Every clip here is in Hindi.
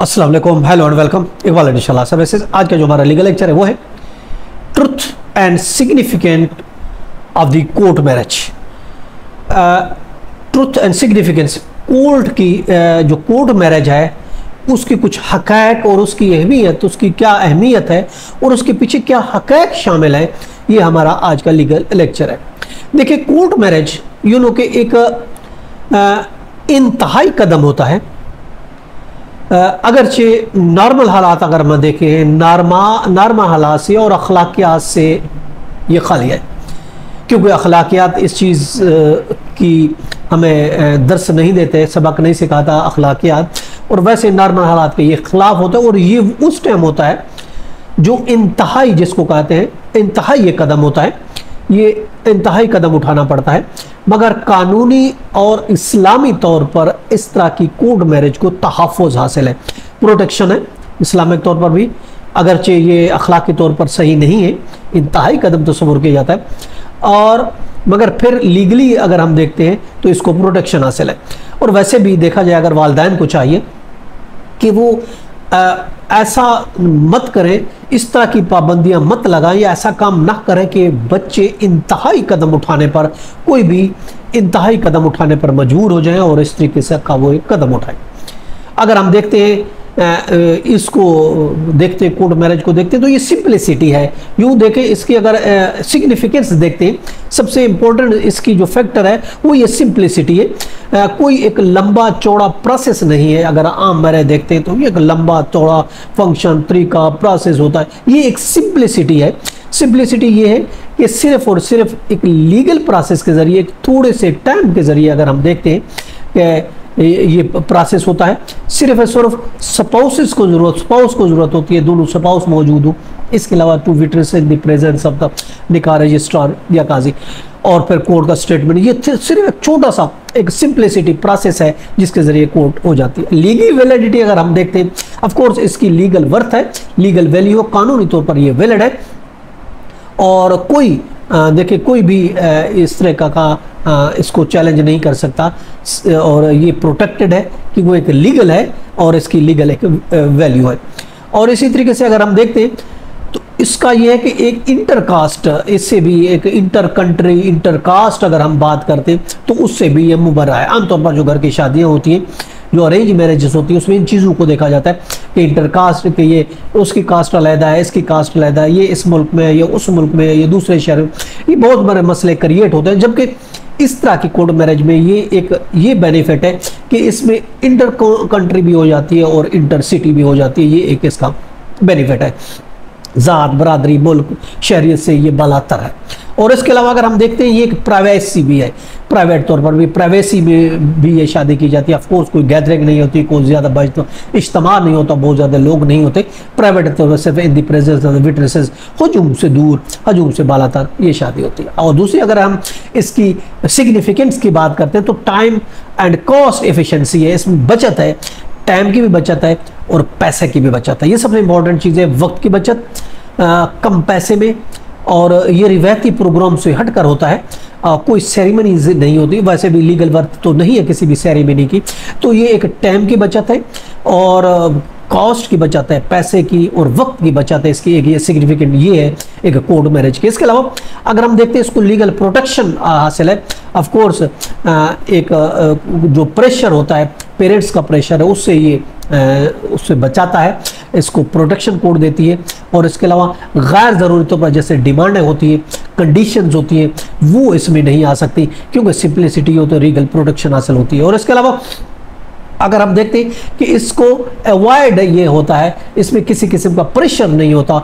अस्सलाम वालेकुम, हेलो एंड वेलकम। इकबाल इंशाल्लाह सर्विसेज। आज का जो हमारा लीगल लेक्चर है वो है truth and significant of the court marriage. Truth and significance, court की जो कोर्ट मैरिज है उसकी कुछ हक़ाइक़ और उसकी अहमियत, उसकी क्या अहमियत है और उसके पीछे क्या हक़ाइक़ शामिल है, ये हमारा आज का लीगल लेक्चर है। देखिए, कोर्ट मैरिज यू नो कि एक इंतहाई कदम होता है। अगरचे नॉर्मल हालात अगर हम देखें, नॉर्मल हालात से और अखलाकियात से ये खाली है, क्योंकि अखलाकियात इस चीज़ की हमें दर्स नहीं देते, सबक नहीं सिखाता अखलाकियात, और वैसे नॉर्मल हालात के ये खिलाफ होता है। और ये उस टाइम होता है जो इंतहाई, जिसको कहते हैं इंतहाई ये कदम होता है, ये इंतहाई कदम उठाना पड़ता है। मगर कानूनी और इस्लामी तौर पर इस तरह की कोर्ट मैरिज को तहफ़्फ़ुज़ हासिल है, प्रोटेक्शन है इस्लामिक तौर पर भी, अगरचे ये अखलाकी तौर पर सही नहीं है, इंतहाई कदम तस्वुर किया जाता है, और मगर फिर लीगली अगर हम देखते हैं तो इसको प्रोटेक्शन हासिल है। और वैसे भी देखा जाए, अगर वालिदैन को चाहिए कि वो ऐसा मत करें, इस तरह की पाबंदियां मत लगाएं या ऐसा काम ना करें कि बच्चे इंतहाई कदम उठाने पर, कोई भी इंतहाई कदम उठाने पर मजबूर हो जाएं और इस तरीके से का वो एक कदम उठाएं। अगर हम देखते हैं इसको देखते हैं, कोर्ट मैरिज को देखते हैं, तो ये सिंपलिसिटी है। यूँ देखें, इसकी अगर सिग्निफिकेंस देखते हैं, सबसे इम्पोर्टेंट इसकी जो फैक्टर है वो ये सिंपलिसिटी है। कोई एक लंबा चौड़ा प्रोसेस नहीं है। अगर आम मैरिज देखते हैं तो ये एक लंबा चौड़ा फंक्शन, तरीका, प्रोसेस होता है। ये एक सिंपलिसिटी है। सिंपलिसिटी ये है कि सिर्फ और सिर्फ एक लीगल प्रोसेस के ज़रिए, थोड़े से टाइम के ज़रिए अगर हम देखते हैं कि ये प्रोसेस होता है, सिर्फ स्पाउस को ज़रूरत होती है, दोनों स्पाउस मौजूद हो, इसके अलावा two witness in the presence of the निकाह रजिस्ट्रार या काजी, और फिर कोर्ट का स्टेटमेंट। ये सिर्फ एक छोटा सा एक सिंपलिसिटी प्रोसेस है जिसके ज़रिए कोर्ट हो जाती है। लीगल वैलिडिटी अगर हम देखते हैं, ऑफ कोर्स इसकी लीगल वर्थ है, लीगल वैल्यू, कानूनी तौर पर ये वैलिड है, और कोई देखिए कोई भी इस तरह का इसको चैलेंज नहीं कर सकता, और ये प्रोटेक्टेड है कि वो एक लीगल है और इसकी लीगल एक वैल्यू है। और इसी तरीके से अगर हम देखते हैं तो इसका ये है कि एक इंटरकास्ट, इससे भी एक इंटर कंट्री, इंटरकास्ट अगर हम बात करते हैं तो उससे भी ये मुबर्रा है। आमतौर पर जो घर की शादियाँ होती हैं, जो अरेंज मैरिजेस होती है, उसमें इन चीज़ों को देखा जाता है कि इंटरकास्ट के, ये उसकी कास्ट अलहदा है, इसकी कास्ट अलहदा है, ये इस मुल्क में है, ये उस मुल्क में है, ये दूसरे शहर में, ये बहुत बड़े मसले क्रिएट होते हैं। जबकि इस तरह की कोर्ट मैरिज में ये बेनिफिट है कि इसमें इंटर कंट्री भी हो जाती है और इंटर सिटी भी हो जाती है। ये एक इसका बेनिफिट है। ज़ात, बरादरी, मुल्क, शहरियत से ये बालातर है। और इसके अलावा अगर हम देखते हैं, ये एक प्राइवेसी भी है, प्राइवेट तौर पर भी, प्राइवेसी में भी ये शादी की जाती है। ऑफकोर्स कोई गैदरिंग नहीं होती, कोई ज़्यादा बजट इज्तिमा नहीं होता, बहुत ज़्यादा लोग नहीं होते। प्राइवेट तौर पर सिर्फ in the presence of the witnesses, हजूम से दूर, हजूम से बालातर ये शादी होती है। और दूसरी अगर हम इसकी सिग्निफिकेंस की बात करते हैं तो टाइम एंड कॉस्ट एफिशिएंसी है, इसमें बचत है, टाइम की भी बचत है और पैसे की भी बचत है। ये सबसे इंपॉर्टेंट चीज़ है, वक्त की बचत कम पैसे में, और ये रिवायती प्रोग्राम से हटकर होता है। कोई सेरेमनीज नहीं होती, वैसे भी लीगल वर्थ तो नहीं है किसी भी सेरेमनी की, तो ये एक टाइम की बचत है और कॉस्ट की बचत है, पैसे की और वक्त की बचत है। इसकी एक ये सिग्निफिकेंट ये है एक कोर्ट मैरिज की। इसके अलावा अगर हम देखते हैं, इसको लीगल प्रोटेक्शन हासिल है। ऑफ कोर्स एक जो प्रेशर होता है, पेरेंट्स का प्रेशर है, उससे बचाता है, इसको प्रोटेक्शन कोड देती है। और इसके अलावा गैर ज़रूरी तौर पर जैसे डिमांडें होती है, कंडीशंस होती हैं, वो इसमें नहीं आ सकती, क्योंकि सिंपलिसिटी हो तो लीगल प्रोटेक्शन हासिल होती है। और इसके अलावा अगर हम देखते हैं कि इसको अवॉइड ये होता है, इसमें किसी किस्म का प्रेशर नहीं होता,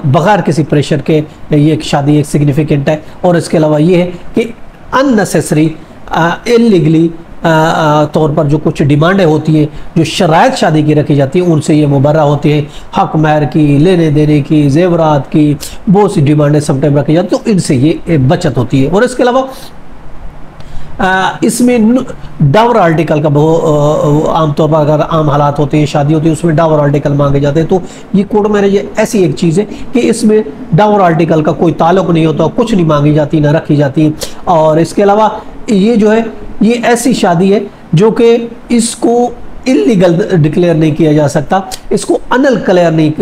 बगैर किसी प्रेशर के ये एक शादी एक सिग्निफिकेंट है। और इसके अलावा ये है कि अननेसेसरी, इलीगली तौर पर जो कुछ डिमांडें होती हैं, जो शराइत शादी की रखी जाती है, उनसे ये मुबर्रा होती है। हक महर की, लेने देने की, जेवरात की, बहुत सी डिमांडें समटाइम रखी जाती हैं, तो इनसे ये बचत होती है। और इसके अलावा इसमें डावर आर्टिकल का आमतौर पर अगर आम हालात होते हैं, शादी होती है, उसमें डावर आर्टिकल मांगे जाते हैं। तो ये कोर्ट मैरिज ऐसी एक चीज़ है कि इसमें डावर आर्टिकल का कोई ताल्लुक नहीं होता, कुछ नहीं मांगी जाती, ना रखी जाती। और इसके अलावा ये जो है, ये ऐसी शादी है जो कि इसको इलीगल डिक्लेयर नहीं किया जा सकता, इसको अनक्लेयर नहीं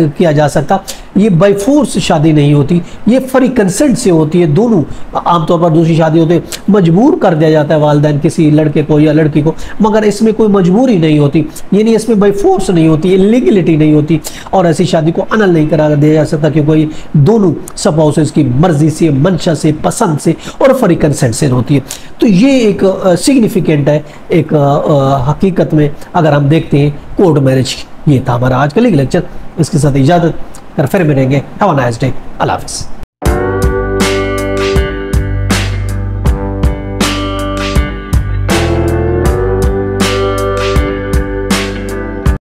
किया जा सकता। ये बाय फोर्स शादी नहीं होती, ये फ्री कंसेंट से होती है। दोनों आमतौर पर दूसरी शादी होती है मजबूर कर दिया जाता है वालिदैन किसी लड़के को या लड़की को, मगर इसमें कोई मजबूरी नहीं होती, यानी इसमें बाय फोर्स नहीं होती, इलीगलिटी नहीं होती, और ऐसी शादी को अनल नहीं करा दिया जा सकता क्योंकि दोनों स्पाउसेस की मर्जी से, मंशा से, पसंद से और फ्री कंसेंट से होती है। तो ये एक सिग्निफिकेंट है एक हकीकत में अगर हम देखते हैं कोर्ट मैरिज की। ये था हमारा आज का लीगल लेक्चर, इसके साथ इजाजत कर फिर मिलेंगे। हैव अ नाइस डे, अल्लाह हाफ़िज़।